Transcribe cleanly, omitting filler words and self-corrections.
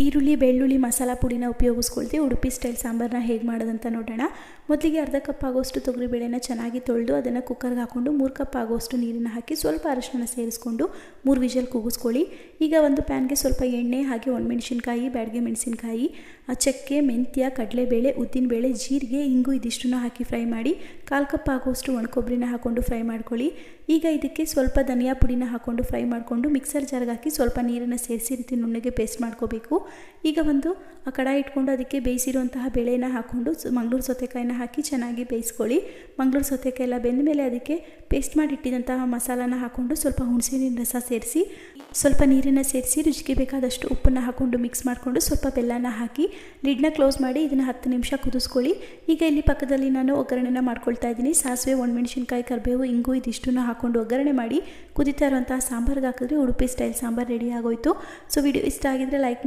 ಈರುಳ್ಳಿ ಬೆಳ್ಳುಳ್ಳಿ ಮಸಾಲ ಪುಡಿನ ಉಪಯೋಗಿಸ್ಕೊಳ್ತೀವಿ ಉಡುಪಿ ಸ್ಟೈಲ್ ಸಾಂಬಾರನ್ನ ಹೇಗೆ ಮಾಡೋದಂತ ನೋಡೋಣ. ಮೊದಲಿಗೆ ಅರ್ಧ ಕಪ್ ಆಗೋಷ್ಟು ತೊಗರಿಬೇಳೆನ ಚೆನ್ನಾಗಿ ತೊಳೆದು ಅದನ್ನು ಕುಕ್ಕರ್ಗೆ ಹಾಕ್ಕೊಂಡು 3 ಕಪ್ ಆಗೋಷ್ಟು ನೀರನ್ನು ಹಾಕಿ ಸ್ವಲ್ಪ ಅರಿಶಿನ ಸೇರಿಸ್ಕೊಂಡು 3 ವಿಷಲ್ ಕೂಗಿಸ್ಕೊಳ್ಳಿ. ಈಗ ಒಂದು ಪ್ಯಾನ್ಗೆ ಸ್ವಲ್ಪ ಎಣ್ಣೆ ಹಾಗೆ ಒಣಮೆಣಸಿನ್ಕಾಯಿ, ಬ್ಯಾಡಗೆ ಮೆಣಸಿನ್ಕಾಯಿ, ಚಕ್ಕೆ, ಮೆಂತ್ಯ, ಕಡಲೆಬೇಳೆ, ಉದ್ದಿನಬೇಳೆ, ಜೀರಿಗೆ, ಇಂಗು ಇದಿಷ್ಟನ್ನು ಹಾಕಿ ಫ್ರೈ ಮಾಡಿ 1/4 ಕಪ್ ಆಗೋಷ್ಟು ಒಣಕೊಬ್ಬರಿನ ಹಾಕ್ಕೊಂಡು ಫ್ರೈ ಮಾಡ್ಕೊಳ್ಳಿ. ಈಗ ಇದಕ್ಕೆ ಸ್ವಲ್ಪ ಧನಿಯಾ ಪುಡಿನ ಹಾಕ್ಕೊಂಡು ಫ್ರೈ ಮಾಡಿಕೊಂಡು ಮಿಕ್ಸರ್ ಜಾರ್ಗೆ ಹಾಕಿ ಸ್ವಲ್ಪ ನೀರನ್ನು ಸೇರಿಸಿ ರೀತಿ ನುಣ್ಣಗೆ ಪೇಸ್ಟ್ ಮಾಡ್ಕೋಬೇಕು. ಈಗ ಒಂದು ಕಡಾಯಿ ಇಟ್ಕೊಂಡು ಅದಕ್ಕೆ ಬೇಯಿಸಿರುವಂತಹ ಬೇಳೆನ ಹಾಕ್ಕೊಂಡು ಮಂಗಳೂರು ಸೌತೆಕಾಯಿನ ಹಾಕಿ ಚೆನ್ನಾಗಿ ಬೇಯಿಸ್ಕೊಳ್ಳಿ. ಮಂಗಳೂರು ಸೌತೆಕಾಯಿ ಎಲ್ಲ ಬೆಂದ ಮೇಲೆ ಅದಕ್ಕೆ ಪೇಸ್ಟ್ ಮಾಡಿ ಇಟ್ಟಿದ್ದಂತಹ ಮಸಾಲಾನ ಹಾಕ್ಕೊಂಡು ಸ್ವಲ್ಪ ಹುಣಸೆಹಣ್ಣಿನ ರಸ ಸೇರಿಸಿ ಸ್ವಲ್ಪ ನೀರನ್ನು ಸೇರಿಸಿ ರುಚಿಗೆ ಬೇಕಾದಷ್ಟು ಉಪ್ಪನ್ನು ಹಾಕ್ಕೊಂಡು ಮಿಕ್ಸ್ ಮಾಡಿಕೊಂಡು ಸ್ವಲ್ಪ ಬೆಲ್ಲನ ಹಾಕಿ ಲಿಡ್ನ ಕ್ಲೋಸ್ ಮಾಡಿ ಇದನ್ನು 10 ನಿಮಿಷ ಕುದಿಸ್ಕೊಳ್ಳಿ. ಈಗ ಇಲ್ಲಿ ಪಕ್ಕದಲ್ಲಿ ನಾನು ಒಗ್ಗರಣೆನ ಮಾಡ್ಕೊಳ್ತಾ ಇದ್ದೀನಿ. ಸಾಸಿವೆ, ಒಣಮೆಣಸಿನ್ಕಾಯಿ, ಕರಿಬೇವು, ಇಂಗು ಇದಿಷ್ಟನ್ನು ಹಾಕ್ಕೊಂಡು ಒಗ್ಗರಣೆ ಮಾಡಿ ಕುದಿತಾ ಇರುವಂತಹ ಸಾಂಬಾರ್ಗೆ ಹಾಕಿದ್ರೆ ಉಡುಪಿ ಸ್ಟೈಲ್ ಸಾಂಬಾರು ರೆಡಿ ಆಗೋಯ್ತು. ಸೊ ವಿಡಿಯೋ ಇಷ್ಟ ಆಗಿದ್ರೆ ಲೈಕ್ ಮಾಡಿ.